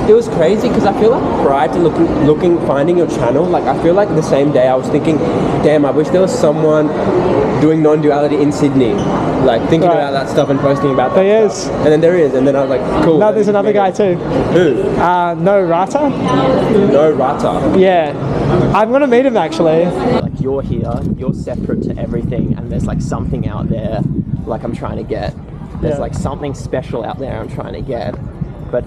it was crazy because I feel like prior to finding your channel, like I feel like the same day I was thinking, damn, I wish there was someone doing non-duality in Sydney, like thinking about that stuff and posting about that stuff. And then there is, and then I was like, cool. No, there's another guy too. Who? Knowe Rata. Knowe Rata. Yeah, I'm gonna meet him actually. Like you're here, you're separate to everything, and there's like something out there, like I'm trying to get. There's like something special out there I'm trying to get, but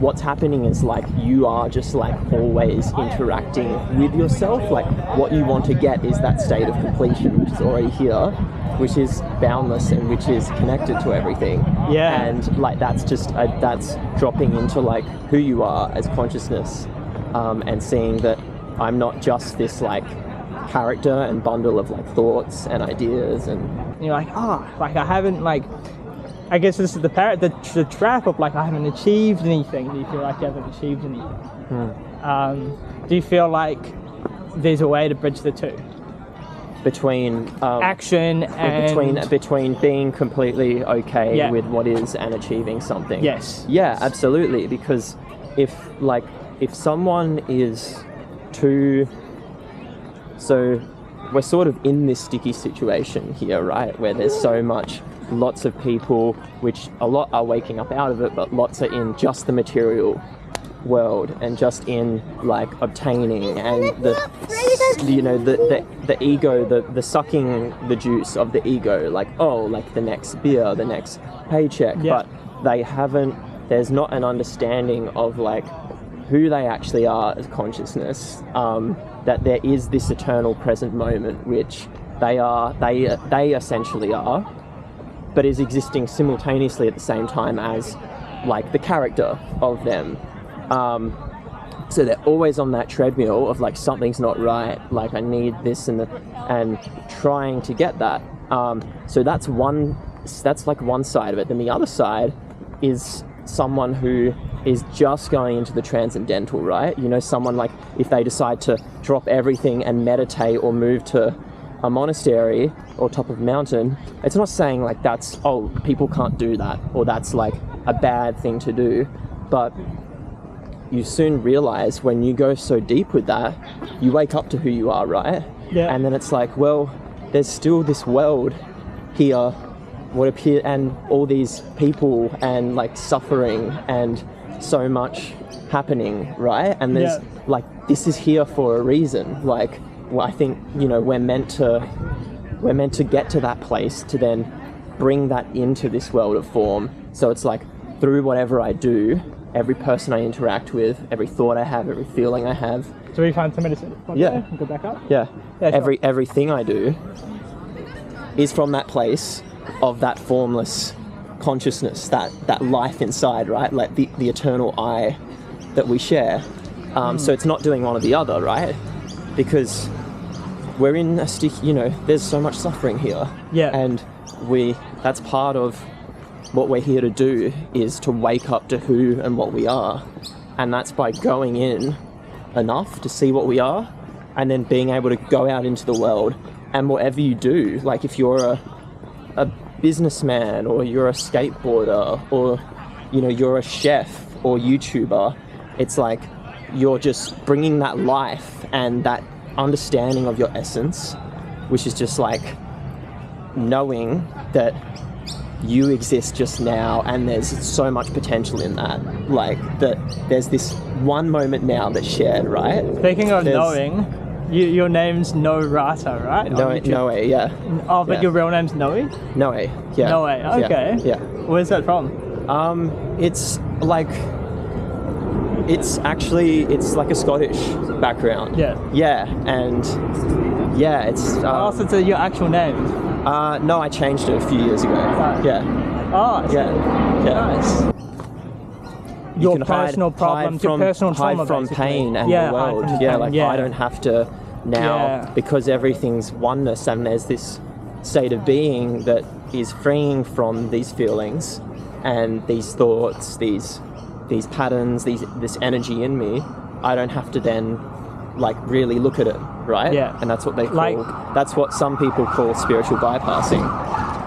what's happening is like you are just like always interacting with yourself. Like what you want to get is that state of completion, which is already here, which is boundless and which is connected to everything. Yeah. And like that's just that's dropping into like who you are as consciousness, and seeing that I'm not just this like character and bundle of like thoughts and ideas, and you're like, like I haven't like, I guess this is the trap of like I haven't achieved anything. Do you feel like you haven't achieved anything? Do you feel like there's a way to bridge the two between action and between being completely okay with what is and achieving something? Yes. Yeah, absolutely. Because if someone is too, so we're sort of in this sticky situation here, right? Where there's so much, lots of people, which a lot are waking up out of it, but lots are in just the material world and just in like obtaining and the ego, the sucking the juice of the ego, like, oh, like the next beer, the next paycheck, but they haven't, there's not an understanding of like who they actually are as consciousness, that there is this eternal present moment which they essentially are, but is existing simultaneously at the same time as like the character of them. So they're always on that treadmill of like something's not right, like I need this and trying to get that. So that's like one side of it. Then the other side is someone who is just going into the transcendental, right? You know, someone like if they decide to drop everything and meditate or move to a monastery or top of a mountain, it's not saying like that's, oh, people can't do that or that's like a bad thing to do, but you soon realize when you go so deep with that, you wake up to who you are, right? Yeah. And then it's like, well, there's still this world here, what appear, and all these people and like suffering and so much happening, right? And there's like, this is here for a reason. Like, well, I think, you know, we're meant to get to that place to then bring that into this world of form. So it's like through whatever I do, every person I interact with, every thought I have, every feeling I have. So we find somebody to go back up? Yeah. Sure. Everything I do is from that place of that formless consciousness, that life inside, right? Like the eternal I that we share. So it's not doing one or the other, right? Because we're in a sticky, you know, there's so much suffering here. Yeah. And that's part of what we're here to do, is to wake up to who and what we are. And that's by going in enough to see what we are and then being able to go out into the world. And whatever you do, like if you're a businessman or you're a skateboarder or, you know, you're a chef or YouTuber, it's like you're just bringing that life and that understanding of your essence, which is just like knowing that you exist just now and there's so much potential in that, like that there's this one moment now that's shared, right? Speaking of knowing, your name's Knowe Rata, right? Knowe, yeah. Oh, but your real name's Knowe? Knowe, yeah. Knowe, okay. Yeah. Where's that from? It's like, it's like a Scottish background. Yeah. Yeah, and yeah, it's... so it's your actual name? No, I changed it a few years ago. Yeah. Oh, yeah. Nice. Your personal problems, your personal trauma, hide from basically. pain and the world. I don't have to now, because everything's oneness and there's this state of being that is freeing from these feelings and these thoughts, these patterns, this energy in me. I don't have to then like really look at it, right? Yeah. And that's what they call, that's what some people call spiritual bypassing.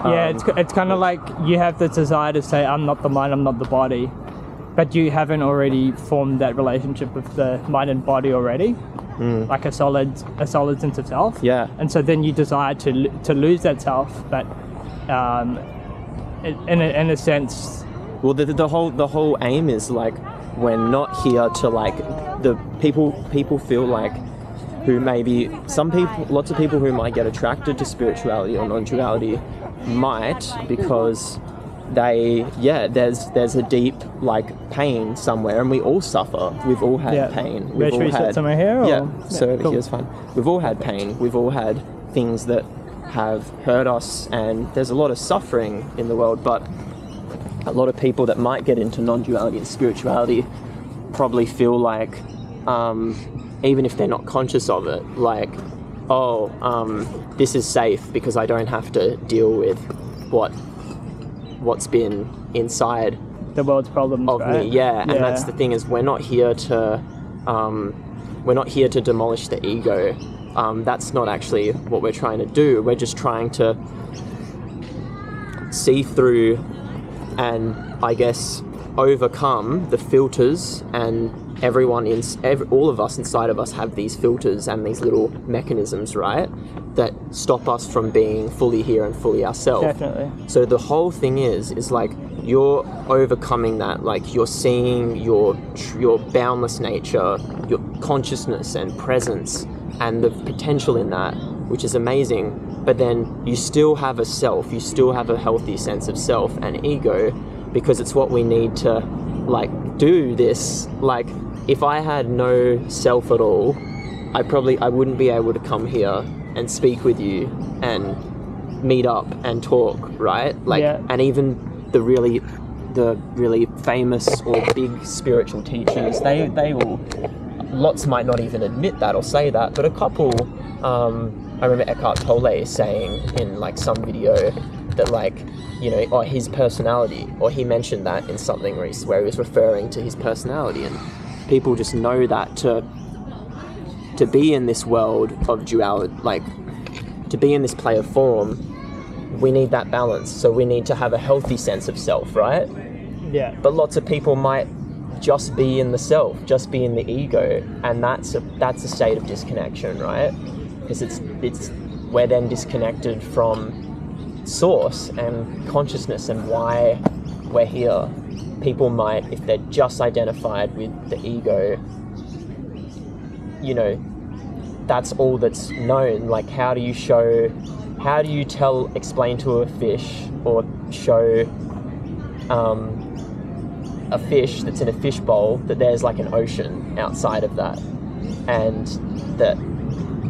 Yeah, it's kind of like you have the desire to say, I'm not the mind, I'm not the body. but you haven't already formed that relationship with the mind and body already, like a solid sense of self. Yeah. And so then you decide to lose that self, but in a sense. Well, the whole aim is like we're not here to like the people feel like who maybe lots of people who might get attracted to spirituality or non-duality might because there's a deep like pain somewhere, and we all suffer. We've all had pain. We've all had somewhere here. Cool. Here's fun. We've all had pain. We've all had things that have hurt us, and there's a lot of suffering in the world. But a lot of people that might get into non-duality and spirituality probably feel like, even if they're not conscious of it, like, this is safe because I don't have to deal with what's been inside the world's problems of me. Yeah, and that's the thing, is we're not here to demolish the ego. That's not actually what we're trying to do. We're just trying to see through and, I guess, overcome the filters, and all of us inside of us have these filters and these little mechanisms, right, that stop us from being fully here and fully ourselves. Definitely. So the whole thing is like you're overcoming that, like you're seeing your boundless nature, your consciousness and presence, and the potential in that, which is amazing. But then you still have a self, you still have a healthy sense of self and ego, because it's what we need to like do this. Like if I had no self at all, I wouldn't be able to come here and speak with you and meet up and talk, right? Like, and even the really famous or big spiritual teachers, they will, lots might not even admit that or say that, but a couple, I remember Eckhart Tolle saying in like some video that like, you know, his personality, or he mentioned that in something where he was referring to his personality, and people just know that to be in this world of duality, like to be in this play of form, we need that balance. So we need to have a healthy sense of self, right? Yeah. But lots of people might just be in the self, just be in the ego, and that's a state of disconnection, right? Because we're then disconnected from source and consciousness and why we're here. People might, if they're just identified with the ego, you know, that's all that's known. Like, how do you explain to a fish, or show a fish that's in a fish bowl that there's like an ocean outside of that, and that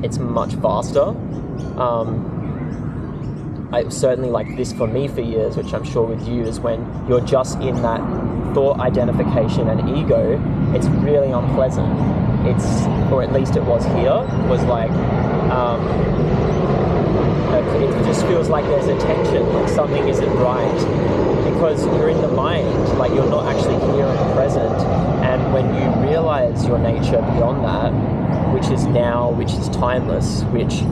it's much vaster. I certainly like this for me for years, which I'm sure with you, is when you're just in that thought identification and ego, it's really unpleasant. Or at least it was here, was like, it just feels like there's a tension, like something isn't right, because you're in the mind, like you're not actually here in the present. And when you realize your nature beyond that, which is now, which is timeless, which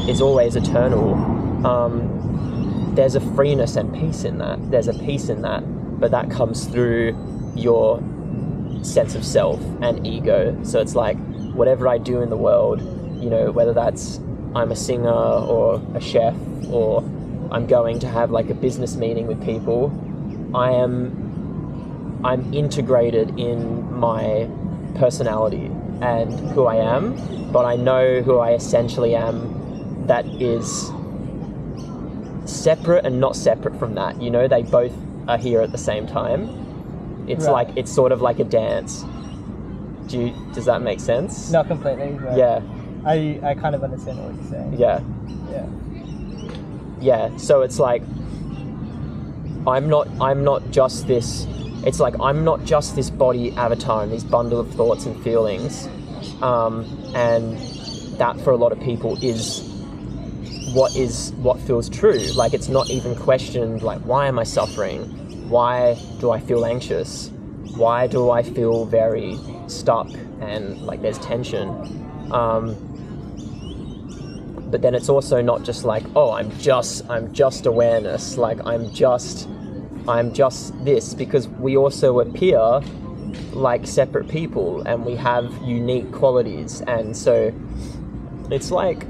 is always eternal, there's a freeness and peace in that. There's a peace in that, but that comes through your sense of self and ego. So it's like, whatever I do in the world, you know, whether that's I'm a singer or a chef, or I'm going to have like a business meeting with people, I'm integrated in my personality and who I am, but I know who I essentially am, that is separate and not separate from that. You know, they both are here at the same time. It's right. Like, it's sort of like a dance. Does that make sense? Not completely. But yeah. I kind of understand what you're saying. Yeah. Yeah. So it's like, I'm not just this. It's like, I'm not just this body avatar and this bundle of thoughts and feelings, and that for a lot of people is what feels true. Like, it's not even questioned, like, why am I suffering? Why do I feel anxious? Why do I feel very stuck and like there's tension? But then it's also not just like, oh, I'm just awareness, like I'm just this, because we also appear like separate people and we have unique qualities, and so it's like,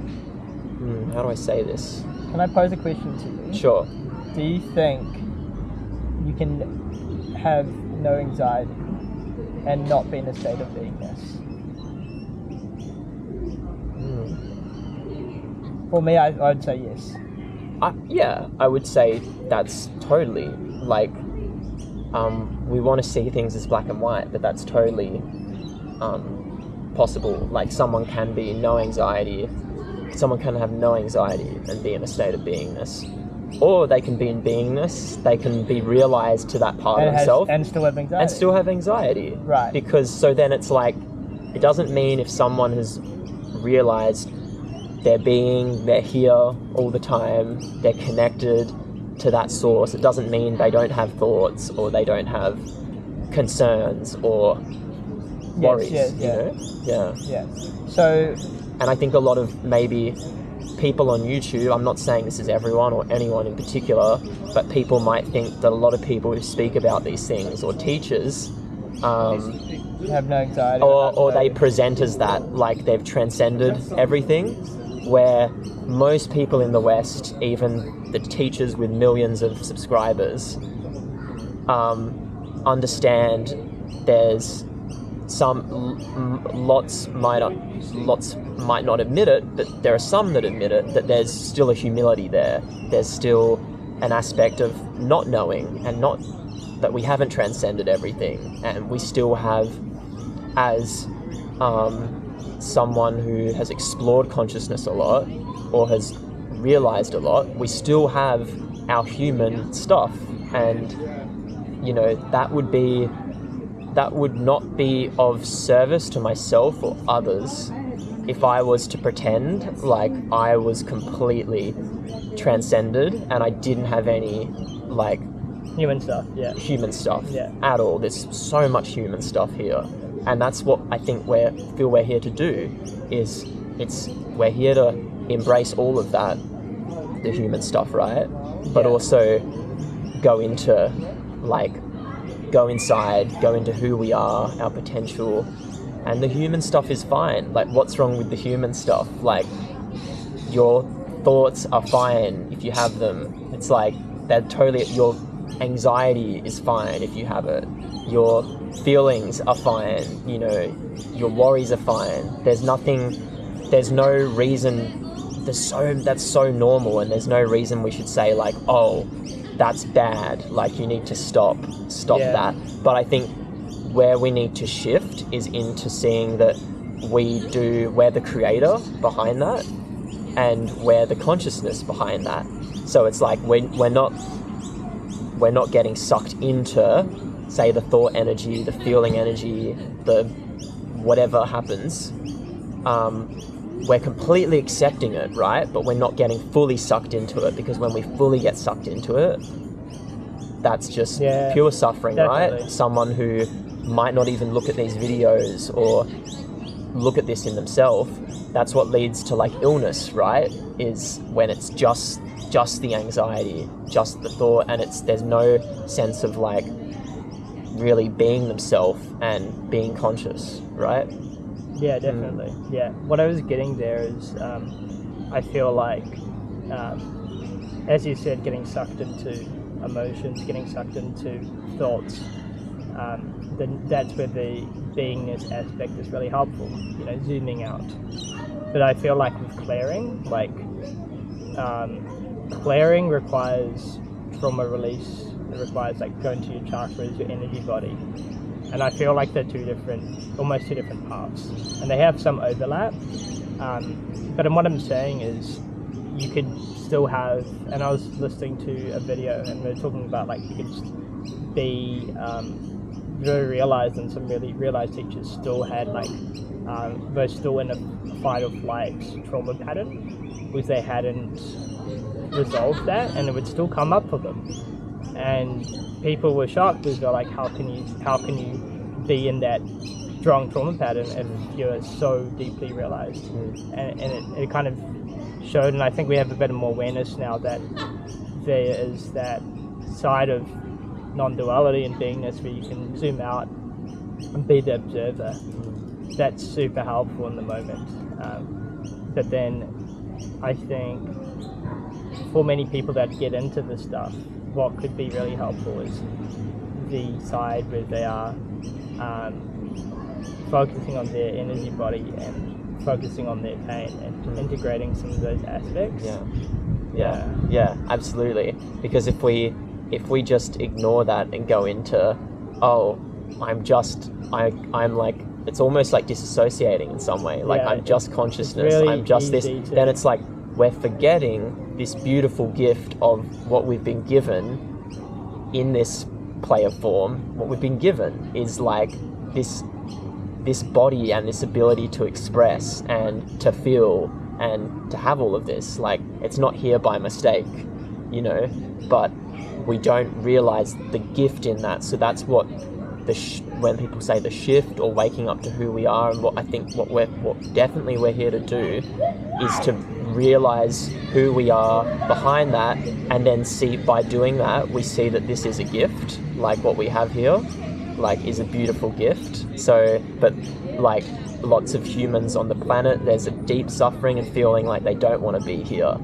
how do I say this? Can I pose a question to you? Sure. Do you think you can have no anxiety and not be in a state of beingness? For me, I would say yes. Yeah, I would say that's totally, like, we want to see things as black and white, but that's totally possible. Like, someone can be no anxiety, someone can have no anxiety and be in a state of beingness. Or they can be in beingness, they can be realized to that part of themselves. And still have anxiety. And still have anxiety. Right. Because, so then it's like, it doesn't mean if someone has realized they're here all the time, they're connected to that source, it doesn't mean they don't have thoughts or they don't have concerns or worries. Yes, you know? Yeah. So, and I think a lot of maybe people on YouTube, I'm not saying this is everyone or anyone in particular, but people might think that a lot of people who speak about these things, or teachers, have no anxiety. Or they present as that, like they've transcended everything, where most people in the West, even the teachers with millions of subscribers, understand there's lots might not admit it, but there are some that admit it, that there's still a humility there. There's still an aspect of not knowing, and not that we haven't transcended everything, and we still have, as someone who has explored consciousness a lot or has realized a lot, we still have our human stuff, and you know, that would not be of service to myself or others if I was to pretend like I was completely transcended and I didn't have any, like, human stuff at all. There's so much human stuff here, and that's what I think we're here to do. We're here to embrace all of that, the human stuff, right? But also go inside, go into who we are, our potential, and the human stuff is fine. Like, what's wrong with the human stuff? Like, your thoughts are fine if you have them. It's like, they're totally, your anxiety is fine if you have it. Your feelings are fine, you know, your worries are fine. There's no reason, that's so normal, and there's no reason we should say like, oh, that's bad, like you need to stop that. But I think where we need to shift is into seeing that we're the creator behind that, and we're the consciousness behind that. So it's like we're not getting sucked into, say, the thought energy, the feeling energy, the whatever happens. We're completely accepting it, right? But we're not getting fully sucked into it, because when we fully get sucked into it, that's just pure suffering, definitely. Right? Someone who might not even look at these videos or look at this in themselves, that's what leads to like illness, right? Is when it's just the anxiety, just the thought, and there's no sense of like really being themselves and being conscious, right? Yeah, definitely. Yeah. What I was getting there is, I feel like, as you said, getting sucked into emotions, getting sucked into thoughts, then that's where the beingness aspect is really helpful, you know, zooming out. But I feel like with clearing, clearing requires trauma release. It requires like going to your chakras, your energy body. And I feel like they're almost two different paths. And they have some overlap. But what I'm saying is, you could still have, and I was listening to a video and we were talking about like you could be very realized, and some really realized teachers still had like, they're still in a fight or flight trauma pattern, because they hadn't resolved that, and it would still come up for them. And people were shocked, because they're like, how can you be in that strong trauma pattern if you're so deeply realized? And it kind of showed, and I think we have a bit more awareness now that there is that side of non-duality and beingness where you can zoom out be the observer. That's super helpful in the moment. But then I think for many people that get into this stuff, what could be really helpful is the side where they are focusing on their energy body and focusing on their pain and integrating some of those aspects. Yeah, absolutely. Because if we just ignore that and go into, I'm like, it's almost like disassociating in some way. Like, I'm just consciousness, really I'm just this. Then it's like we're forgetting this beautiful gift of what we've been given in this play of form. What we've been given is like this body and this ability to express and to feel and to have all of this. Like, it's not here by mistake, but we don't realize the gift in that. So that's what when people say the shift or waking up to who we are, and what definitely we're here to do is to realize who we are behind that, and then see, by doing that, we see that this is a gift, like what we have here, like, is a beautiful gift. So, but like lots of humans on the planet, there's a deep suffering and feeling like they don't want to be here,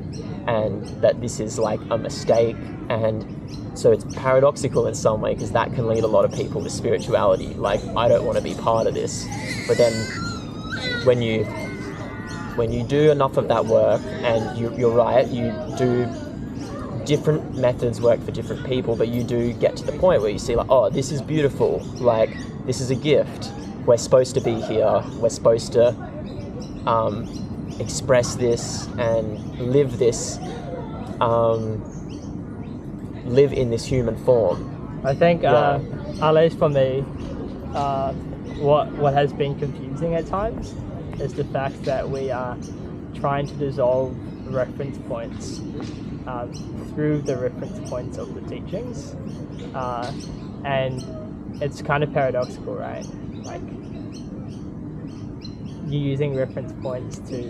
and that this is like a mistake. And so it's paradoxical in some way, because that can lead a lot of people to spirituality, like, I don't want to be part of this. But then when you do enough of that work, and you're right, you do different methods work for different people, but you do get to the point where you see, like, oh, this is beautiful, like, this is a gift, we're supposed to be here, we're supposed to express this and live this, live in this human form. I think, at least for me, what has been confusing at times is the fact that we are trying to dissolve reference points through the reference points of the teachings, and it's kind of paradoxical, right? Like, you're using reference points to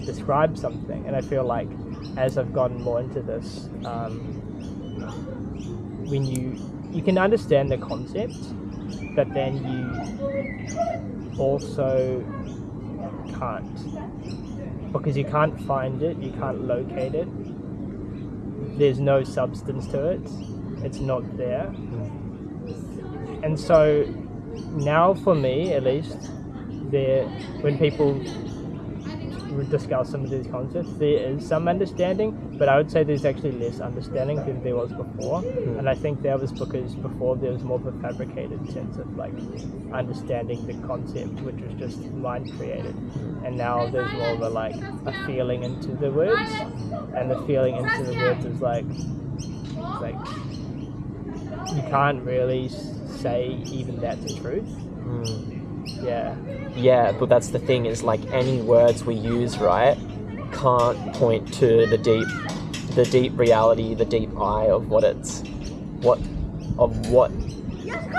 describe something, and I feel like as I've gotten more into this, when you can understand the concept, but then you also can't, because you can't find it, you can't locate it, there's no substance to it, it's not there. And so now, for me at least, when people discuss some of these concepts, there is some understanding, but I would say there's actually less understanding than there was before. And I think that was because before there was more of a fabricated sense of like understanding the concept, which was just mind created, and now there's more of a feeling into the words, and the feeling into the words is like you can't really say even that's the truth. Yeah, but that's the thing, is like any words we use, right, can't point to the deep reality, the deep eye of what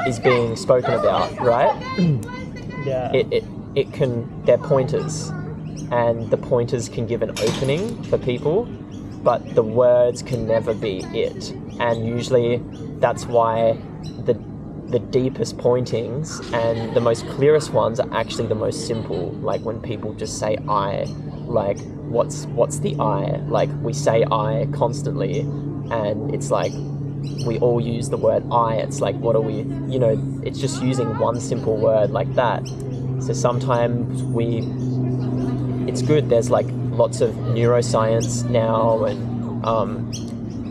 is being spoken about, right? Yeah. It can, they're pointers, and the pointers can give an opening for people, but the words can never be it. And usually that's why the deepest pointings and the most clearest ones are actually the most simple. Like when people just say I, like what's the I? Like we say I constantly, and it's like we all use the word I. It's like, what are we, it's just using one simple word like that. So sometimes it's good, there's like lots of neuroscience now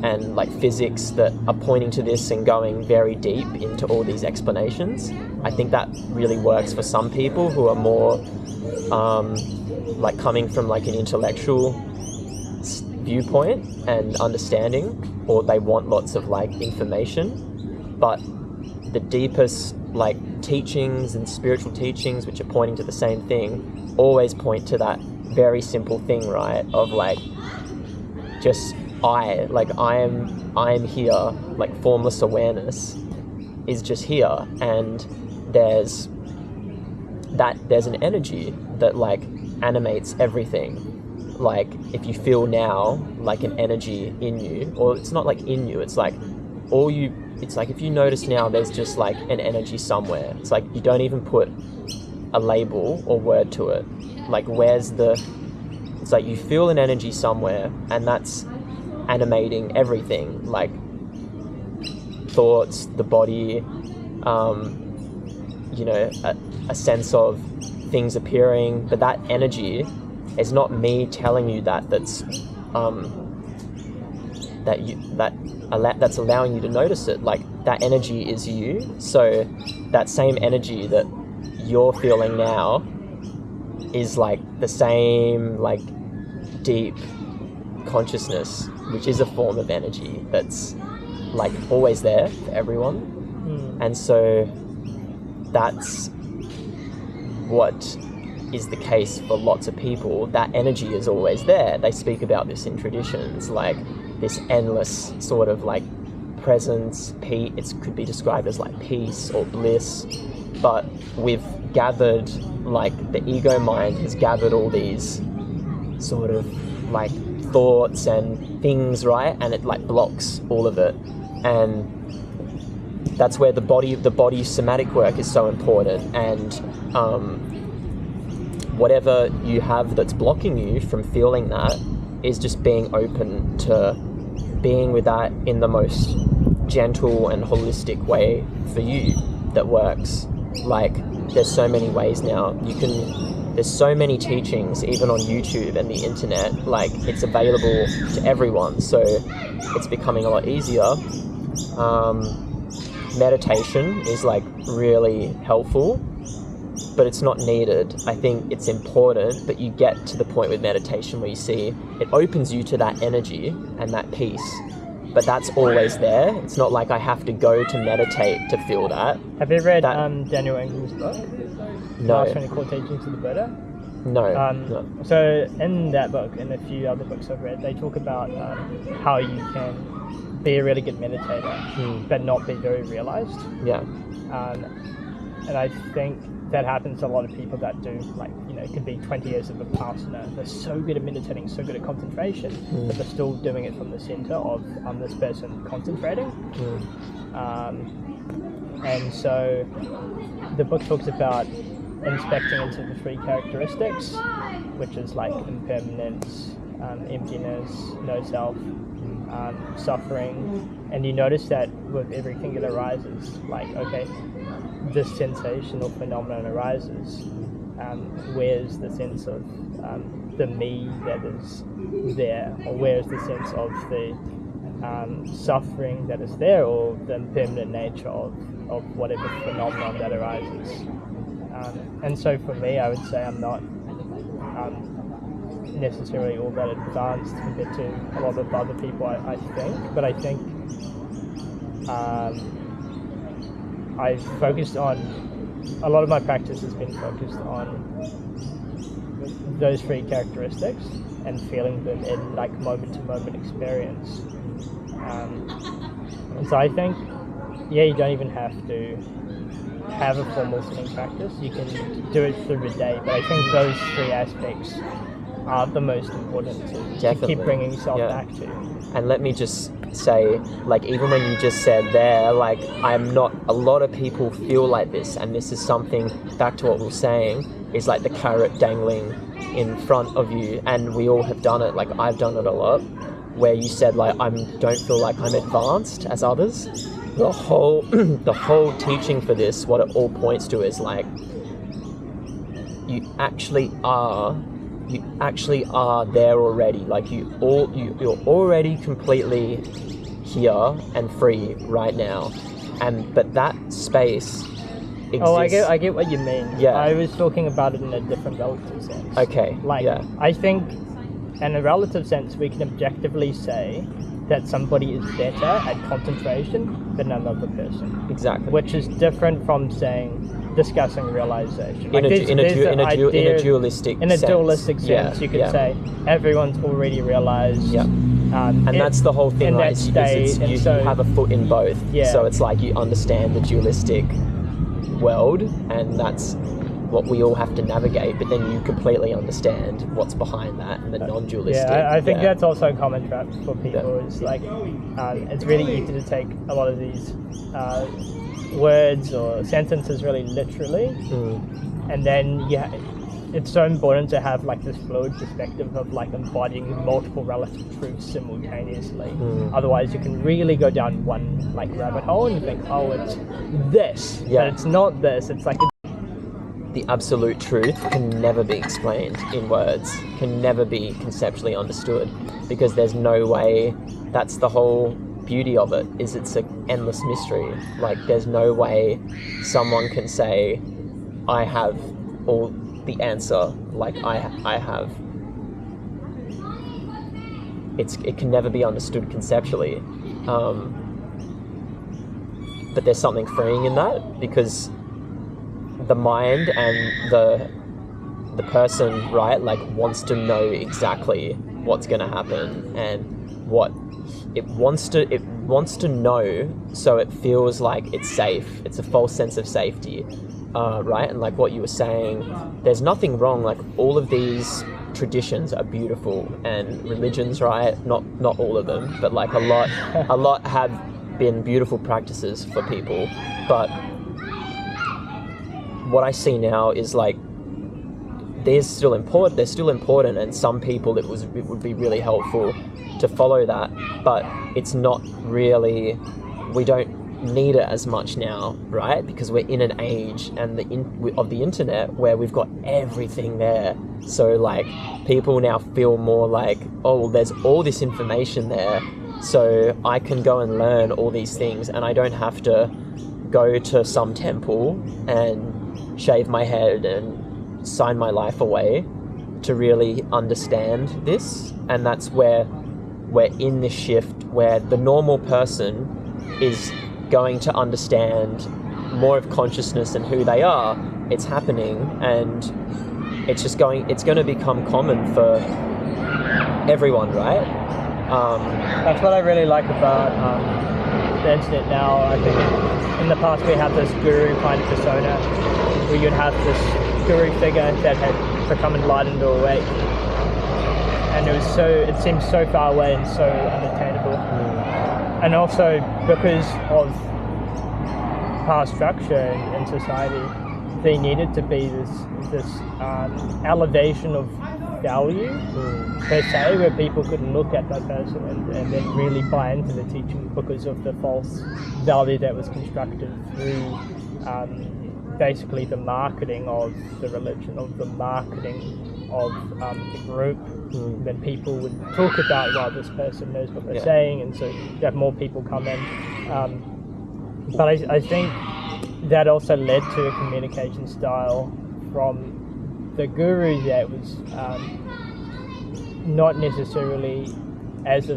and like physics that are pointing to this and going very deep into all these explanations. I think that really works for some people who are more like coming from like an intellectual viewpoint and understanding, or they want lots of like information. But the deepest like teachings and spiritual teachings, which are pointing to the same thing, always point to that very simple thing, right? Of like just I am here, like formless awareness is just here, and there's an energy that like animates everything. Like if you feel now like an energy in you, or it's not like in you, it's like it's like if you notice now there's just like an energy somewhere, it's like you don't even put a label or word to it. Like it's like you feel an energy somewhere, and that's animating everything, like thoughts, the body, a sense of things appearing. But that energy is not me telling you that's allowing you to notice it. Like that energy is you. So that same energy that you're feeling now is like the same like deep consciousness, which is a form of energy that's like always there for everyone. And so that's what is the case for lots of people. That energy is always there. They speak about this in traditions, like this endless sort of like presence, peace. It could be described as like peace or bliss, but we've gathered, like the ego mind has gathered all these sort of like thoughts and things, right? And it like blocks all of it. And that's where the body somatic work is so important. And whatever you have that's blocking you from feeling that is just being open to being with that in the most gentle and holistic way for you that works. Like there's so many ways now. There's so many teachings even on YouTube and the internet, like it's available to everyone, so it's becoming a lot easier. Meditation is like really helpful, but it's not needed. I think it's important, but you get to the point with meditation where you see it opens you to that energy and that peace, but that's always there. It's not like I have to go to meditate to feel that. Have you read Daniel Ingram's book? No. Last 24 Teachings of the Buddha? No. So in that book and a few other books I've read, they talk about how you can be a really good meditator, but not be very realized. Yeah. And I think that happens to a lot of people that do, like, it could be 20 years of Vipassana. They're so good at meditating, so good at concentration, but they're still doing it from the center of this person concentrating. And so the book talks about inspecting into the three characteristics, which is like impermanence, emptiness, no self, suffering. And you notice that with everything that arises, like, okay, this sensational phenomenon arises, where's the sense of the me that is there, or where's the sense of the suffering that is there, or the impermanent nature of whatever phenomenon that arises. And so for me, I would say I'm not necessarily all that advanced compared to a lot of other people, I think, but I think I've focused on, a lot of my practice has been focused on those three characteristics and feeling them in like moment-to-moment experience. And so I think, you don't even have to have a formal sitting practice. You can do it through the day, but I think those three aspects are the most important to keep bringing yourself back to. And let me just say, like, even when you just said there, like, a lot of people feel like this, and this is something, back to what we were saying, is like the carrot dangling in front of you, and we all have done it. Like, I've done it a lot, where you said, like, don't feel like I'm advanced as others. The whole teaching for this, what it all points to is like, you actually are there already. Like you're already completely here and free right now, but that space exists. Oh, I get what you mean. Yeah, I was talking about it in a different relative sense. Okay. Like, I think in a relative sense we can objectively say that somebody is better at concentration than another person. Exactly. Which is different from discussing realization. In a dualistic sense. You could say everyone's already realized. Yeah. And that's the whole thing, right? You have a foot in both. Yeah. So it's like you understand the dualistic world, and that's what we all have to navigate, but then you completely understand what's behind that and the non-dualistic. Yeah, I think that's also a common trap for people. It's like it's really easy to take a lot of these words or sentences really literally, and then it's so important to have like this fluid perspective of like embodying multiple relative truths simultaneously. Otherwise, you can really go down one like rabbit hole and you think, oh, it's this, but it's not this. It's like the absolute truth can never be explained in words, can never be conceptually understood, because there's no way. That's the whole beauty of it, is it's an endless mystery. Like, there's no way someone can say, I have all the answer, like I have. It can never be understood conceptually, but there's something freeing in that, because the mind and the person, right, like, wants to know exactly what's going to happen and what it wants to know, so it feels like it's safe. It's a false sense of safety, right? And like what you were saying, there's nothing wrong. Like, all of these traditions are beautiful, and religions, right? Not all of them, but like a lot have been beautiful practices for people. But what I see now is like they're still important, and some people it would be really helpful to follow that, but it's not really, we don't need it as much now, right? Because we're in an age and of the internet where we've got everything there. So like, people now feel more like, oh, there's all this information there, so I can go and learn all these things, and I don't have to go to some temple and shave my head and sign my life away to really understand this. And that's where we're in this shift where the normal person is going to understand more of consciousness and who they are. It's happening, and it's going to become common for everyone, right? That's what I really like about the internet now. I think in the past we had this guru kind of persona, where you'd have this guru figure that had become enlightened or awake, and it seemed so far away and so unattainable. And also because of past structure in society, there needed to be this elevation of value per se, where people could look at that person and then really buy into the teaching because of the false value that was constructed through basically the marketing of the religion, of the marketing of the group. Then people would talk about, well, this person knows what they're saying, and so you have more people come in. But I think that also led to a communication style from the guru that was not necessarily as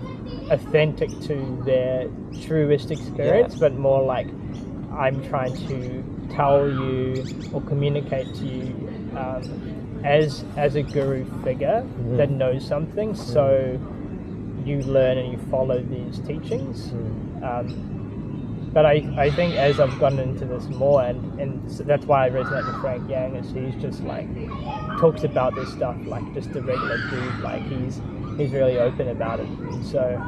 authentic to their truest experience, but more like, I'm trying to tell you or communicate to you as a guru figure that knows something, so you learn and you follow these teachings. But I think as I've gotten into this more, and so that's why I resonate with Frank Yang, is he's just like, talks about this stuff like just a regular dude, like he's really open about it. And so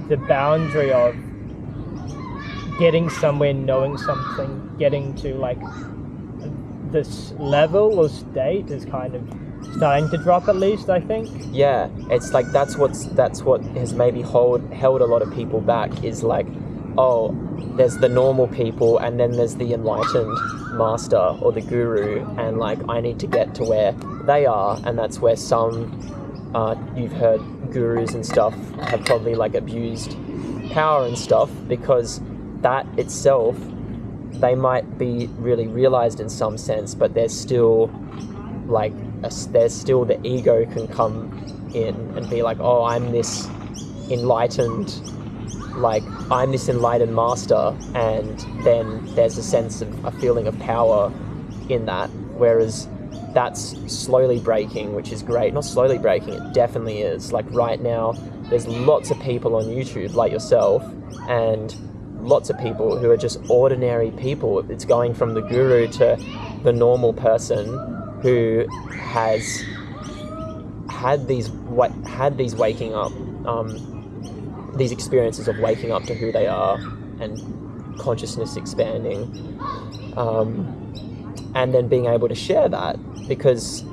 the boundary of getting somewhere, knowing something, getting to like this level or state is kind of starting to drop, at least I think. Yeah, it's like that's what has maybe held a lot of people back, is like, oh, there's the normal people and then there's the enlightened master or the guru, and like I need to get to where they are. And that's where some you've heard gurus and stuff have probably like abused power and stuff, because that itself, they might be really realized in some sense, but there's still like there's still the ego can come in and be like, oh, I'm this enlightened master, and then there's a sense of a feeling of power in that, whereas that's slowly breaking, which is great. Not slowly breaking, it definitely is. Like right now there's lots of people on YouTube like yourself, and lots of people who are just ordinary people. It's going from the guru to the normal person who has had these waking up, these experiences of waking up to who they are and consciousness expanding, and then being able to share that, because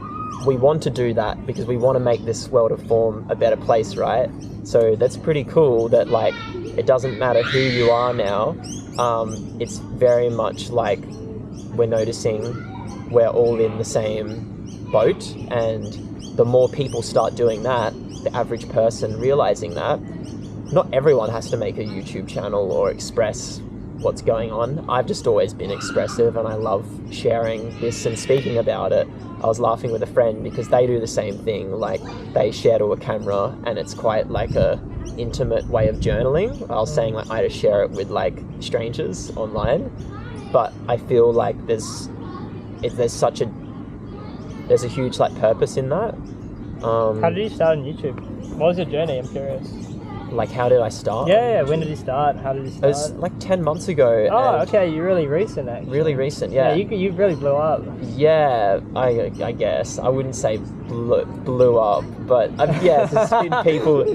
we want to do that because we want to make this world of form a better place, right? So that's pretty cool that, like, it doesn't matter who you are now. It's very much like we're noticing we're all in the same boat, and the more people start doing that, the average person realizing that, not everyone has to make a YouTube channel or express what's going on. I've just always been expressive, and I love sharing this and speaking about it. I was laughing with a friend because they do the same thing. Like, they share to a camera, and it's quite like a intimate way of journaling. I was saying, like, I just share it with like strangers online, but I feel like there's a huge like purpose in that. How did you start on YouTube? What was your journey? I'm curious. Like, how did I start? Yeah, when did you start? How did you start? It was like 10 months ago. Oh, okay, you're really recent, actually. Really recent, yeah. Yeah, you really blew up. Yeah, I guess. I wouldn't say blew up, but yeah, there's been people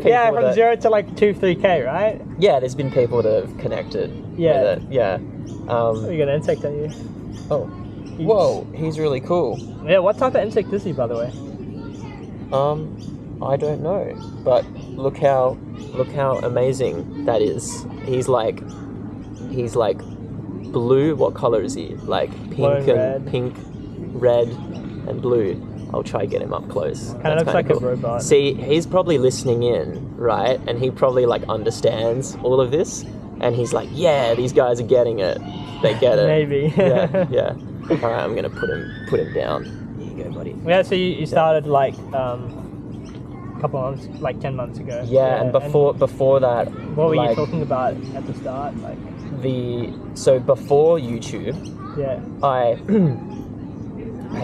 Yeah, from 0 to like 2-3K, right? Yeah, there's been people that have connected with it, yeah. You got an insect, don't you? Oh. Whoa, he's really cool. Yeah, what type of insect is he, by the way? I don't know, but look how amazing that is. He's like blue. What color is he? Like pink, red, and blue. I'll try to get him up close. Kind of looks like cool. a robot. See, he's probably listening in, right? And he probably like understands all of this, and he's like, yeah, these guys are getting it. They get it. Maybe. yeah. All right, I'm gonna put him down. Here you go, buddy. Yeah, so you started like a couple months, like 10 months ago. Yeah, and before that, what were you talking about at the start? Like so before YouTube, yeah, I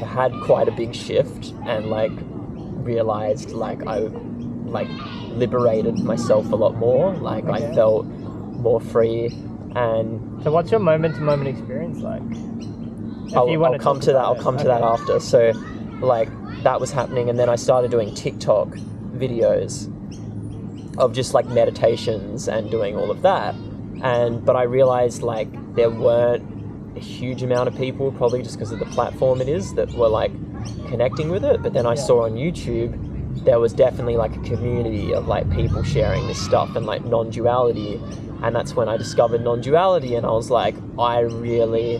had quite a big shift and like realized like I like liberated myself a lot more. Like I felt more free. And so what's your moment-to-moment experience like? I'll come to that after. So like that was happening, and then I started doing TikTok videos of just like meditations and doing all of that. But I realized like there weren't a huge amount of people, probably just because of the platform it is, that were like connecting with it. But then I saw on YouTube there was definitely like a community of like people sharing this stuff and like non-duality. And that's when I discovered non-duality, and I was like, I really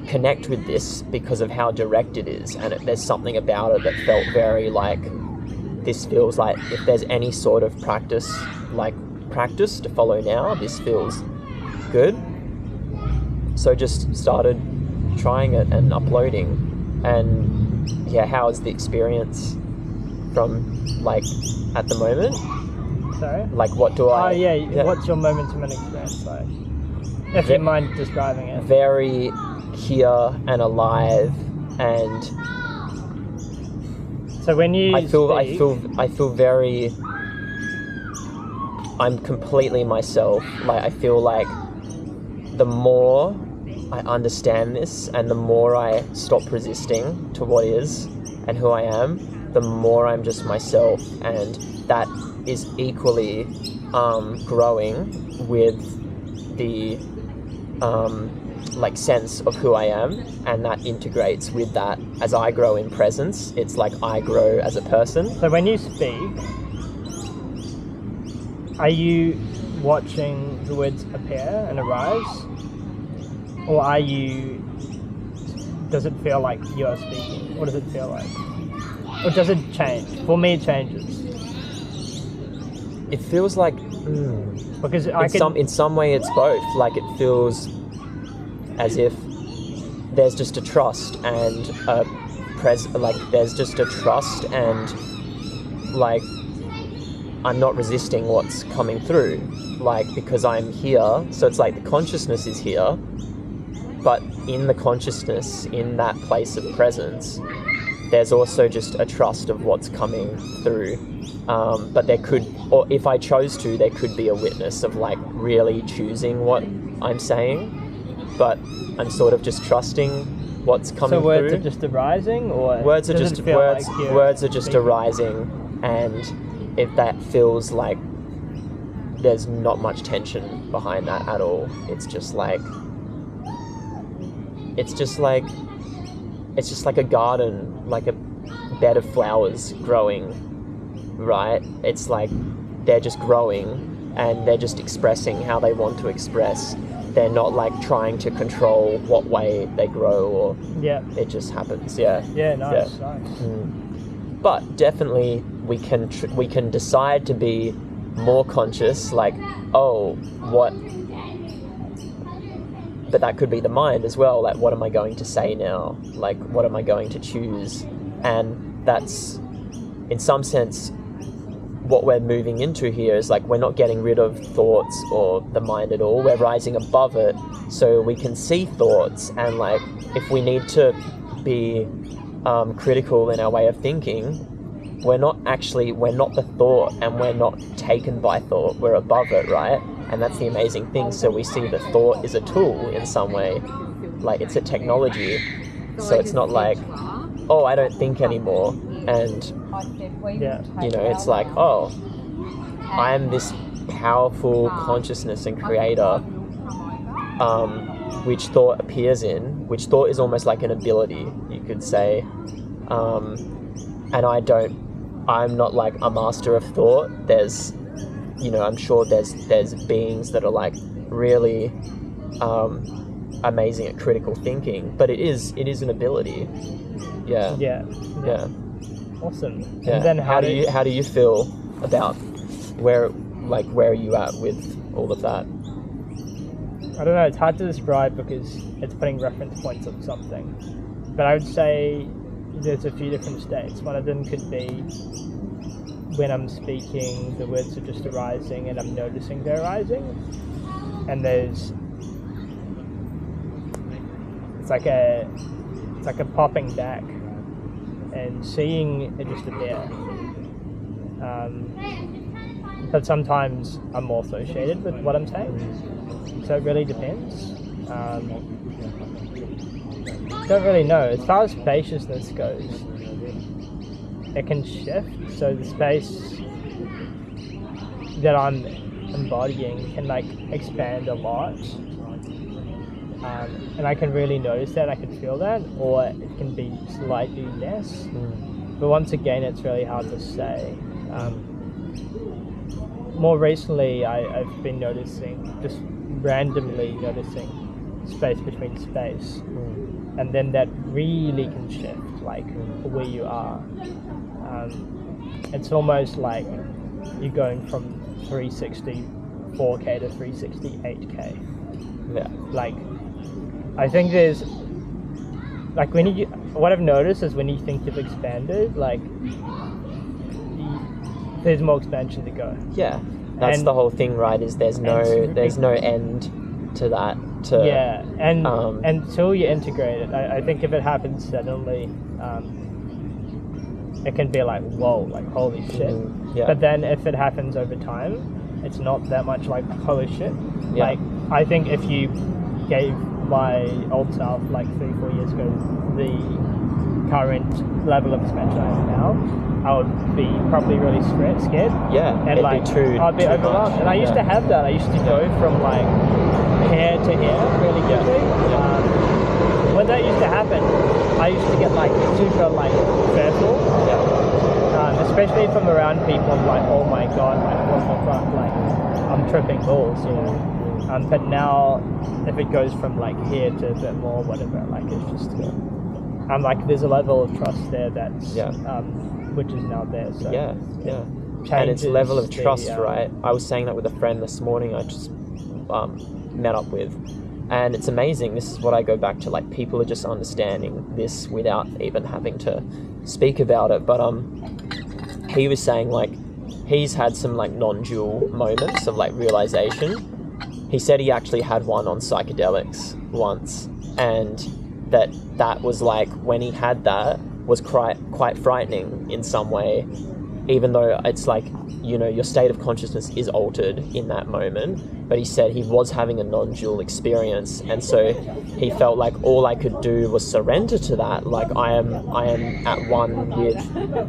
connect with this because of how direct it is, and there's something about it that felt very like, this feels like if there's any sort of practice to follow now, this feels good. So just started trying it and uploading. And yeah, how is the experience from like at the moment? Sorry? Like what do I... Oh yeah, what's your moment-to-moment experience like? If you mind describing it. Very here and alive, and so when you I feel very, I'm completely myself. Like I feel like the more I understand this and the more I stop resisting to what is and who I am, the more I'm just myself, and that is equally growing with the like sense of who I am, and that integrates with that as I grow in presence. It's like I grow as a person. So when you speak, are you watching the words appear and arise, or does it feel like you're speaking? What does it feel like? Or does it change? For me, it changes. It feels like because in some way it's both. Like it feels as if there's just a trust and there's just a trust, and like I'm not resisting what's coming through, like because I'm here. So it's like the consciousness is here, but in the consciousness, in that place of presence, there's also just a trust of what's coming through. But there could, or if I chose to, there could be a witness of like really choosing what I'm saying, but I'm sort of just trusting what's coming So words through. are just arising, or Words are does just it feel words. like you're Words are just speaking? arising, and if that feels like there's not much tension behind that at all, it's just like a garden, like a bed of flowers growing, right? It's like they're just growing and they're just expressing how they want to express. They're not like trying to control what way they grow, or Yeah. it just happens. Yeah. Yeah. Nice. Yeah. Nice. But definitely we can decide to be more conscious, like, oh, what, but that could be the mind as well, like, what am I going to say now, like, what am I going to choose? And that's, in some sense, what we're moving into here is like we're not getting rid of thoughts or the mind at all, we're rising above it so we can see thoughts, and like if we need to be critical in our way of thinking, we're not the thought, and we're not taken by thought, we're above it, right? And that's the amazing thing. So we see that thought is a tool in some way, like it's a technology. So it's not like, oh, I don't think anymore, and Yeah. you know, it's like, oh, I'm this powerful consciousness and creator, which thought appears in, which thought is almost like an ability, you could say, and I'm not like a master of thought. There's, you know, I'm sure there's beings that are like really amazing at critical thinking, but it is an ability. Yeah. Yeah. Yeah. Awesome. Yeah. And then how do you feel about where are you at with all of that? I don't know, it's hard to describe because it's putting reference points on something. But I would say there's a few different states. One of them could be when I'm speaking, the words are just arising and I'm noticing they're arising. And it's like a popping back and seeing it just appear. But sometimes I'm more associated with what I'm saying. So it really depends. Don't really know. As far as spaciousness goes, it can shift. So the space that I'm embodying can like expand a lot. And I can really notice that, I can feel that, or it can be slightly less. But once again, it's really hard to say. More recently, I've been noticing, just randomly noticing space between space. And then that really can shift, like where you are. It's almost like you're going from 360 4K to 360 8K. Yeah. Like, I think there's, like what I've noticed is when you think you've expanded, like, there's more expansion to go. Yeah. That's the whole thing, right? Is there's no end to that. Yeah, and until you integrate it, I think if it happens suddenly, it can be like, whoa, like holy shit. Yeah. But then if it happens over time, it's not that much like holy shit. Yeah. Like, I think if you gave my old self like 3-4 years ago the current level of expansion I am now, I would be probably really scared. Yeah, And like, I'd be too overwhelmed. much. And I used to have that. I used to go from like hair to hair really quickly. When that used to happen, I used to get like super like fearful. Especially from around people. I'm like, oh my god, like what the fuck, like I'm tripping balls, you know. But now, if it goes from like here to a bit more, whatever, like it's just, I'm like, there's a level of trust there that's, which is now there. So Yeah. And it's level of trust, right? I was saying that with a friend this morning. I just met up with, and it's amazing. This is what I go back to. Like, people are just understanding this without even having to speak about it. But he was saying like he's had some like non-dual moments of like realization. He said he actually had one on psychedelics once, and that was like when he had that, was quite frightening in some way, even though it's like, you know, your state of consciousness is altered in that moment. But he said he was having a non-dual experience, and so he felt like all I could do was surrender to that. Like I am at one with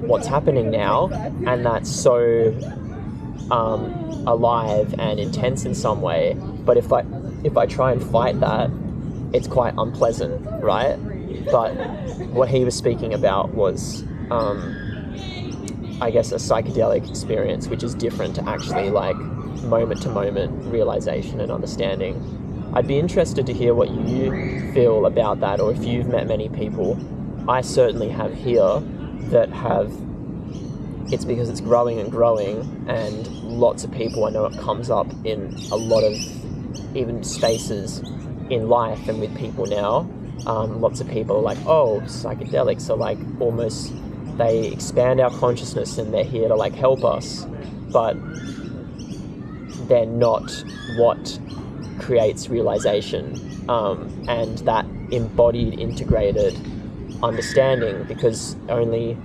what's happening now, and that's so alive and intense in some way. But if I try and fight that, it's quite unpleasant, right? But what he was speaking about was, I guess, a psychedelic experience, which is different to actually like moment-to-moment realization and understanding. I'd be interested to hear what you feel about that, or if you've met many people. I certainly have here that have. It's because it's growing and growing, and lots of people, I know it comes up in a lot of even spaces in life and with people now. Lots of people are like, oh, psychedelics are like almost, they expand our consciousness and they're here to like help us, but they're not what creates realization, and that embodied, integrated understanding, because only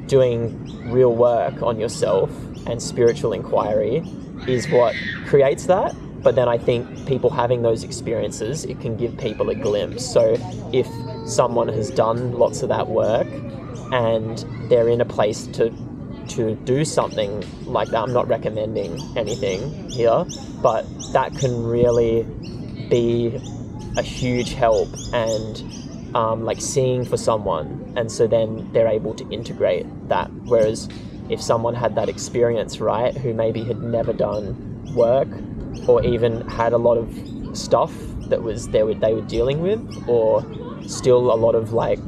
doing real work on yourself and spiritual inquiry is what creates that. But then I think people having those experiences, it can give people a glimpse. So if someone has done lots of that work and they're in a place to do something like that, I'm not recommending anything here, but that can really be a huge help and like seeing for someone, and so then they're able to integrate that. Whereas if someone had that experience, right, who maybe had never done work or even had a lot of stuff that was they were dealing with, or still a lot of like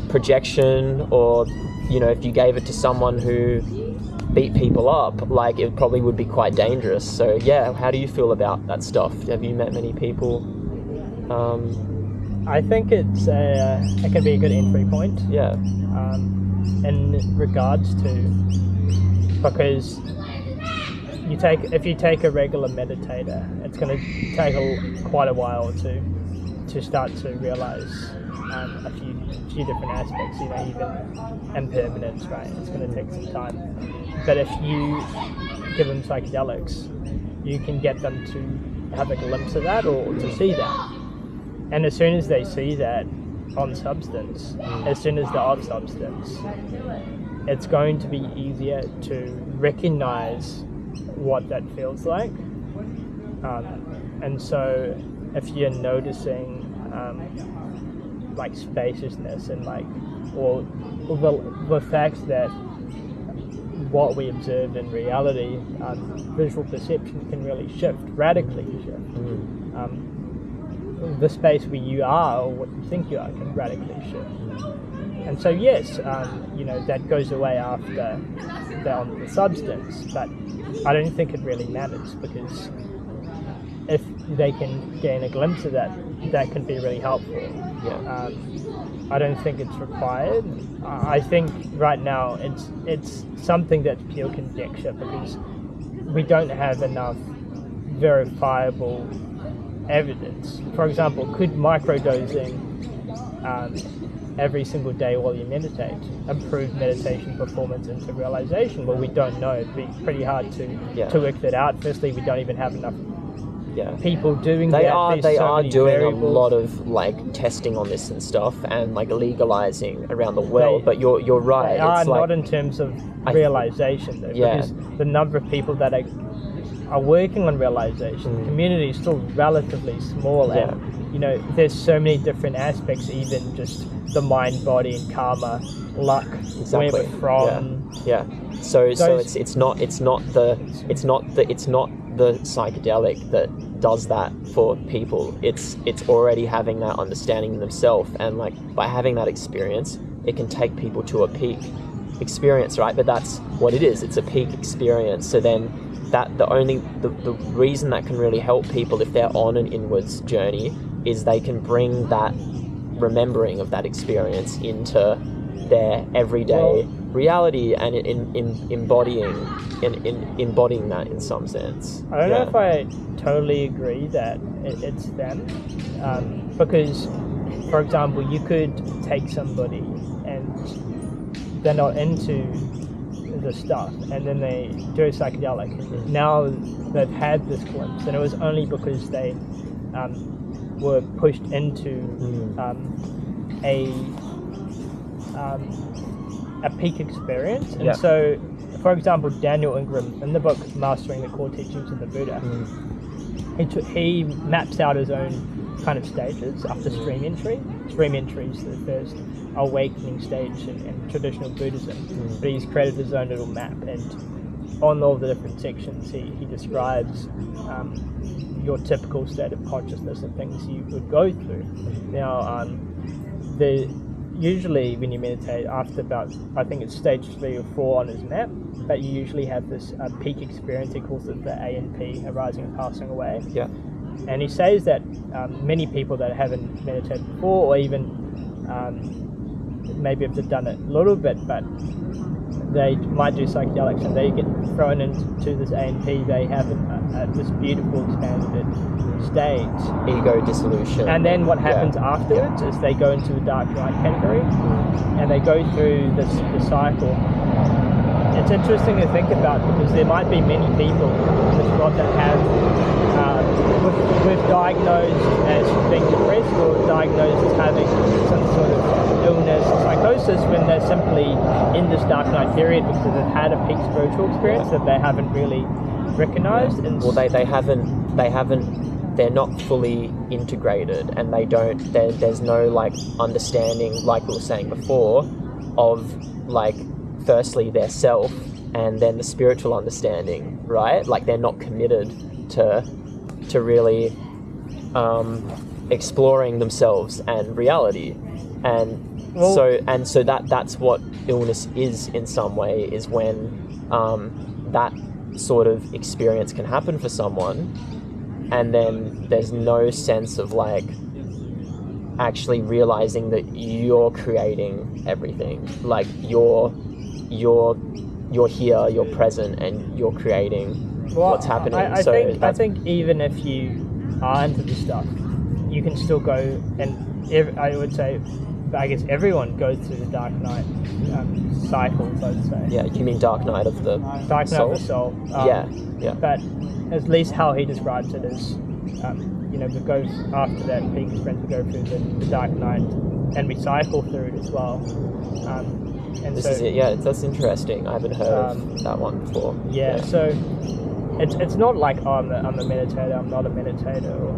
projection, or you know, if you gave it to someone who beat people up, like it probably would be quite dangerous. So yeah, how do you feel about that stuff? Have you met many people? I think it can be a good entry point. Yeah. In regards to, because if you take a regular meditator, it's going to take quite a while to start to realize a few different aspects, you know, even impermanence, right? It's going to take some time. But if you give them psychedelics, you can get them to have a glimpse of that, or to see that. And as soon as they see that on substance, as soon as they're off substance, it's going to be easier to recognize what that feels like. And so if you're noticing like spaciousness and like, or the fact that what we observe in reality, visual perception can really radically shift. The space where you are, or what you think you are, can radically shift. And so yes, you know, that goes away after they're on the substance, but I don't think it really matters, because if they can gain a glimpse of that, that can be really helpful. Yeah. I don't think it's required. I think right now it's something that's pure conjecture, because we don't have enough verifiable evidence. For example, could microdosing every single day while you meditate improve meditation performance into realization? Well, we don't know. It'd be pretty hard to work that out. Firstly, we don't even have enough people doing they that. They so are many doing variables. a lot of like testing on this and stuff, and like legalizing around the world. But you're right. They are it's like, not in terms of realization, though, Yeah. because the number of people that are working on realization, the community is still relatively small, and you know, there's so many different aspects, even just the mind, body, and karma, luck, where we're from. So it's not the psychedelic that does that for people. It's already having that understanding in themselves, and like by having that experience, it can take people to a peak experience, right? But that's what it is. It's a peak experience. So then that the reason that can really help people if they're on an inwards journey is they can bring that remembering of that experience into their everyday reality, and embodying that in some sense. I don't know if I totally agree that it's them, because for example, you could take somebody and they're not into the stuff, and then they do a psychedelic. Now they've had this glimpse, and it was only because they were pushed into a peak experience. And so, for example, Daniel Ingram in the book Mastering the Core Teachings of the Buddha, he maps out his own kind of stages after stream entry. Stream entry is the first awakening stage in traditional Buddhism, but he's created his own little map, and on all the different sections he describes your typical state of consciousness and things you would go through. Now, usually when you meditate after about, I think it's stage 3 or 4 on his map, but you usually have this peak experience. He calls it the ANP, arising and passing away. Yeah. And he says that many people that haven't meditated before, or even maybe have done it a little bit, but they might do psychedelics and they get thrown into this ANP, they have this beautiful expanded state. Ego dissolution. And then what happens afterwards is they go into the dark night category, and they go through the cycle. It's interesting to think about, because there might be many people in this world that have with diagnosed as being depressed, or diagnosed as having some sort of illness or psychosis, when they're simply in this dark night period because they've had a peak spiritual experience that they haven't really recognized. And well, they're not fully integrated, and there's no like understanding, like we were saying before, of like firstly their self and then the spiritual understanding, right? Like they're not committed to really exploring themselves and reality, and so that's what illness is in some way, is when that sort of experience can happen for someone, and then there's no sense of like actually realizing that you're creating everything. Like you're here, you're present, and you're creating what's happening. I think even if you are into the stuff, you can still go, and I would say, I guess everyone goes through the dark night cycles, I'd say. Yeah, you mean dark night of the dark soul? Night of the soul. Yeah. But at least how he describes it is, we go after that peak experience, we go through the dark night, and we cycle through it as well. And this so, is it. Yeah, that's interesting. I haven't heard of that one before. Yeah. So it's not like, oh, I'm a meditator, I'm not a meditator, or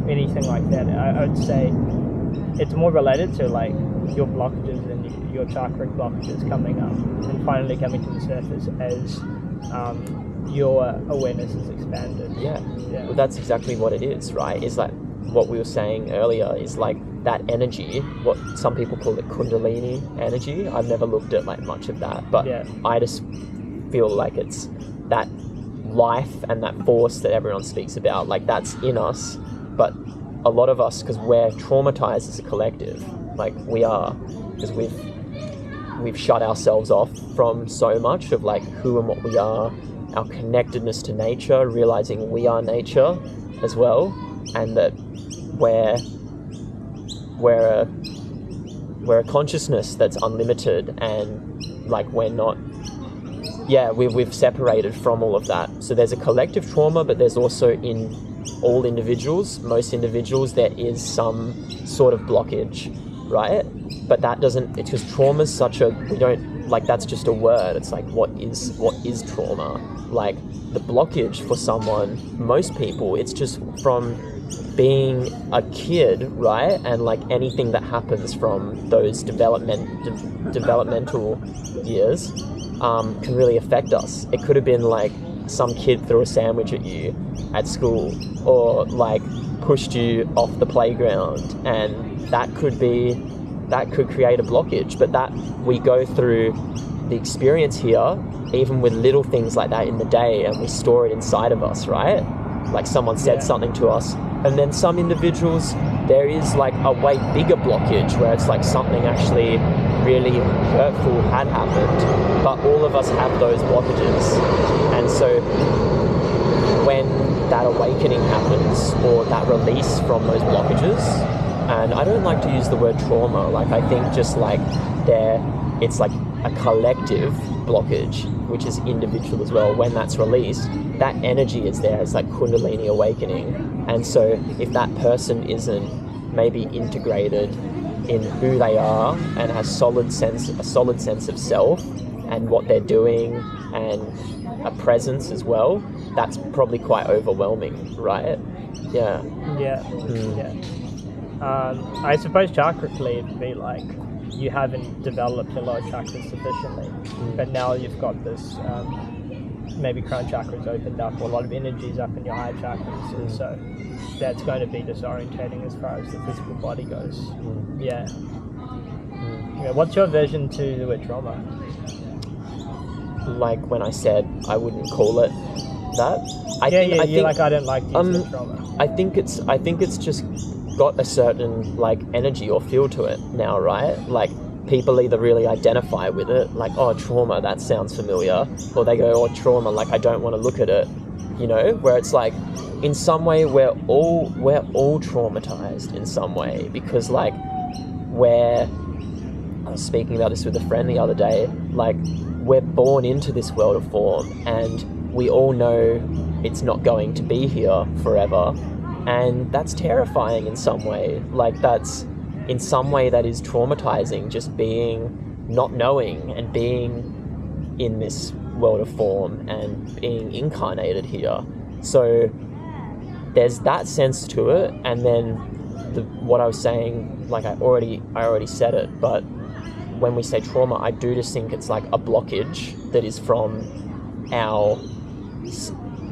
anything like that. I would say it's more related to like your blockages and your chakric blockages coming up and finally coming to the surface as your awareness is expanded. Yeah. Well, that's exactly what it is, right? Is like what we were saying earlier, is like that energy, what some people call it Kundalini energy. I've never looked at like much of that, but I just feel like it's that life and that force that everyone speaks about, like that's in us. But a lot of us, because we're traumatized as a collective, like we are, because we've shut ourselves off from so much of like who and what we are, our connectedness to nature, realizing we are nature as well, and that we're a consciousness that's unlimited, and like we're not, we've separated from all of that. So there's a collective trauma, but there's also in all individuals, most individuals, there is some sort of blockage, right? But that doesn't, it's because trauma is such a, we don't, like that's just a word. It's like, what is trauma? Like the blockage for someone, most people, it's just from being a kid, right? And like anything that happens from those developmental years can really affect us. It could have been like some kid threw a sandwich at you at school, or like pushed you off the playground, and that could create a blockage. But that we go through the experience here, even with little things like that in the day, and we store it inside of us, right? Like someone said something to us, and then some individuals, there is like a way bigger blockage where it's like something actually really hurtful had happened, but all of us have those blockages. And so when that awakening happens, or that release from those blockages, And I don't like to use the word trauma. Like, I think just like it's like a collective blockage, which is individual as well. When that's released, that energy is there. It's like Kundalini awakening. And so if that person isn't maybe integrated in who they are and has a solid sense of self and what they're doing and a presence as well, that's probably quite overwhelming, right? Yeah. Yeah. Yeah. I suppose chakrically it'd be like you haven't developed your lower chakras sufficiently, but now you've got this maybe crown chakra's opened up, or a lot of energies up in your higher chakras, and so that's going to be disorientating as far as the physical body goes. Yeah. Yeah. What's your vision to the word trauma? Like when I said I wouldn't call it that. I think I don't like to use the trauma. I think it's just got a certain like energy or feel to it now, right? Like people either really identify with it, like, oh, trauma, that sounds familiar, or they go, oh, trauma, like I don't want to look at it, you know, where it's like in some way we're all traumatized in some way, because like I was speaking about this with a friend the other day, like we're born into this world of form and we all know it's not going to be here forever, and that's terrifying in some way. Like that's in some way that is traumatizing, just being not knowing and being in this world of form and being incarnated here. So there's that sense to it, and then what I was saying, like I already said it, but when we say trauma, I do just think it's like a blockage that is from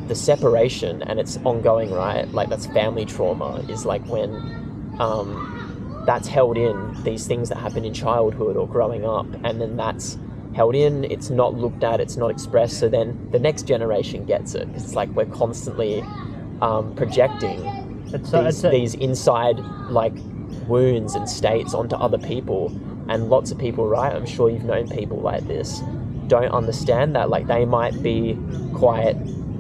the separation, and it's ongoing, right? Like that's family trauma, is like when that's held in, these things that happen in childhood or growing up, and then that's held in, it's not looked at, it's not expressed, so then the next generation gets it, because it's like we're constantly projecting these inside like wounds and states onto other people. And lots of people, right, I'm sure you've known people like this, don't understand that. Like they might be quite,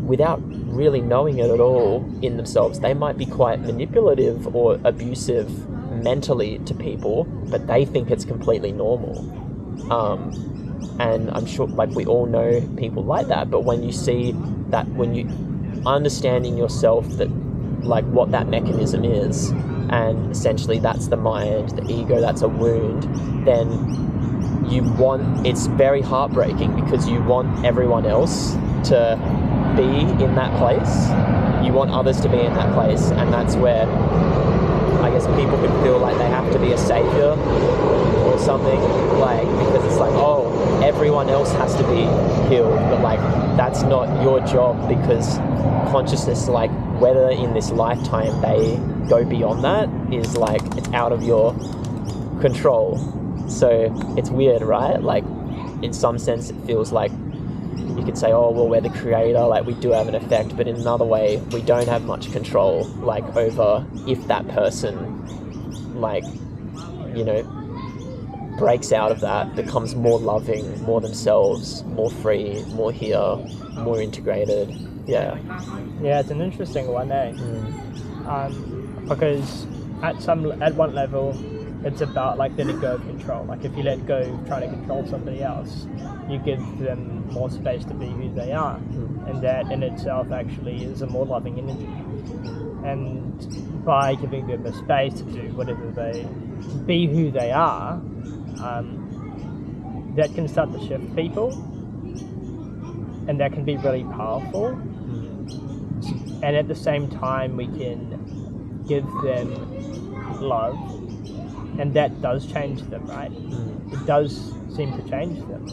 without really knowing it at all in themselves, they might be quite manipulative or abusive mentally to people, but they think it's completely normal. And I'm sure like we all know people like that, but when you see that, when you understanding yourself that like what that mechanism is, and essentially that's the mind, the ego, that's a wound, then it's very heartbreaking, because you want everyone else to be in that place, you want others to be in that place, and that's where I guess people can feel like they have to be a savior or something, like, because it's like, oh, everyone else has to be healed, but like that's not your job, because consciousness, like whether in this lifetime they go beyond that is like it's out of your control. So it's weird, right? Like in some sense it feels like you could say, oh well, we're the creator, like we do have an effect, but in another way we don't have much control like over if that person, like, you know, breaks out of that, becomes more loving, more themselves, more free, more here, more integrated. Yeah, it's an interesting one, eh? Because at one level it's about like letting go of control. Like if you let go of trying to control somebody else, you give them more space to be who they are, and that in itself actually is a more loving energy. And by giving them the space to do whatever they be who they are, that can start to shift people, and that can be really powerful. And at the same time we can give them love, and that does change them, right? It does seem to change them.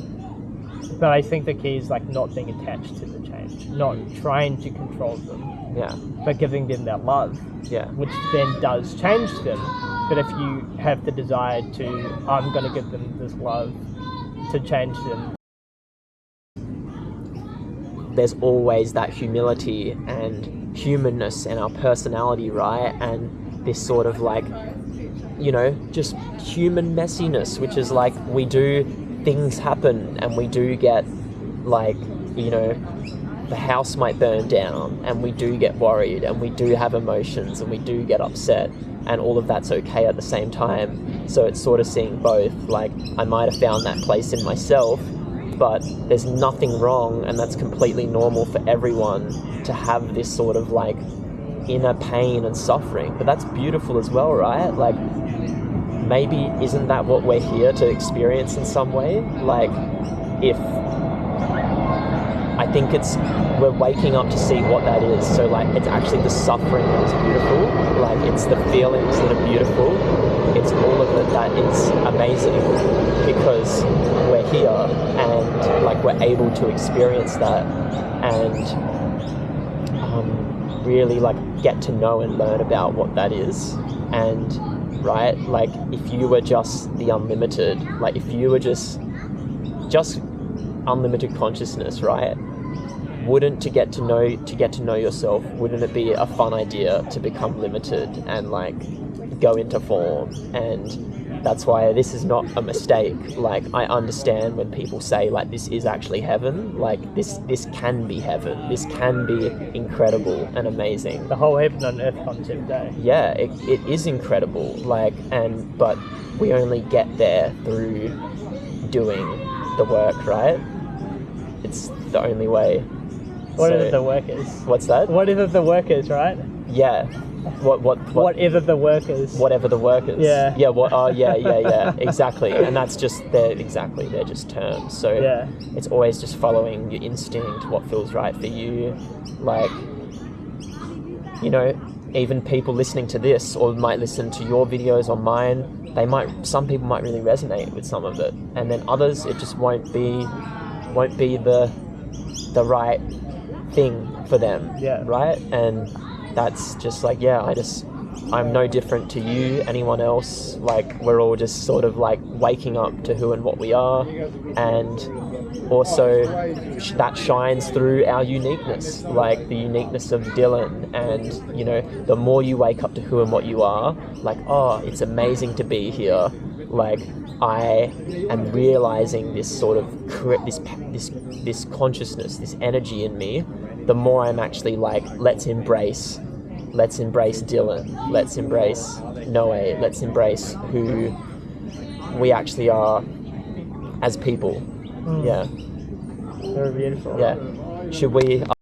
But I think the key is like not being attached to the change, not trying to control them, but giving them that love, which then does change them. But if you have the desire to, I'm going to give them this love to change them, there's always that humility and humanness and our personality, right? And this sort of like, you know, just human messiness, which is like we do, things happen, and we do get like, you know, the house might burn down, and we do get worried, and we do have emotions, and we do get upset, and all of that's okay at the same time. So it's sort of seeing both. Like, I might have found that place in myself, but there's nothing wrong, and that's completely normal for everyone to have this sort of like inner pain and suffering. But that's beautiful as well, right? Like, maybe isn't that what we're here to experience in some way? Like, if I think we're waking up to see what that is. So like, it's actually the suffering that is beautiful. Like, it's the feelings that are beautiful. It's all of it that is amazing, because we're here and like we're able to experience that and really like get to know and learn about what that is. And right, like, if you were just the unlimited, like if you were just unlimited consciousness, right? Wouldn't to get to know yourself, wouldn't it be a fun idea to become limited and like go into form? And that's why this is not a mistake. Like, I understand when people say like this is actually heaven, like this can be heaven, this can be incredible and amazing. The whole heaven on earth concept, eh? Yeah, it is incredible. Like, but we only get there through doing the work, right? It's the only way. Whatever the work is. What's that? Whatever the work is, right? Yeah. What? Whatever the work is. Whatever the work is. Yeah. Yeah. What? Oh, yeah. Exactly. And that's just they're just terms. So yeah, it's always just following your instinct, what feels right for you. Like, you know, even people listening to this or might listen to your videos or mine, some people might really resonate with some of it, and then others it just won't be the right thing for them. Yeah. Right? And that's just like, I'm no different to you, anyone else. Like, we're all just sort of like waking up to who and what we are, and also that shines through our uniqueness, like the uniqueness of Dylan. And you know, the more you wake up to who and what you are, like, oh, it's amazing to be here. Like, I am realizing this sort of this consciousness, this energy in me. The more I'm actually like, let's embrace Dylan, let's embrace Knowe, let's embrace who we actually are as people. Yeah. Very beautiful. Yeah. Should we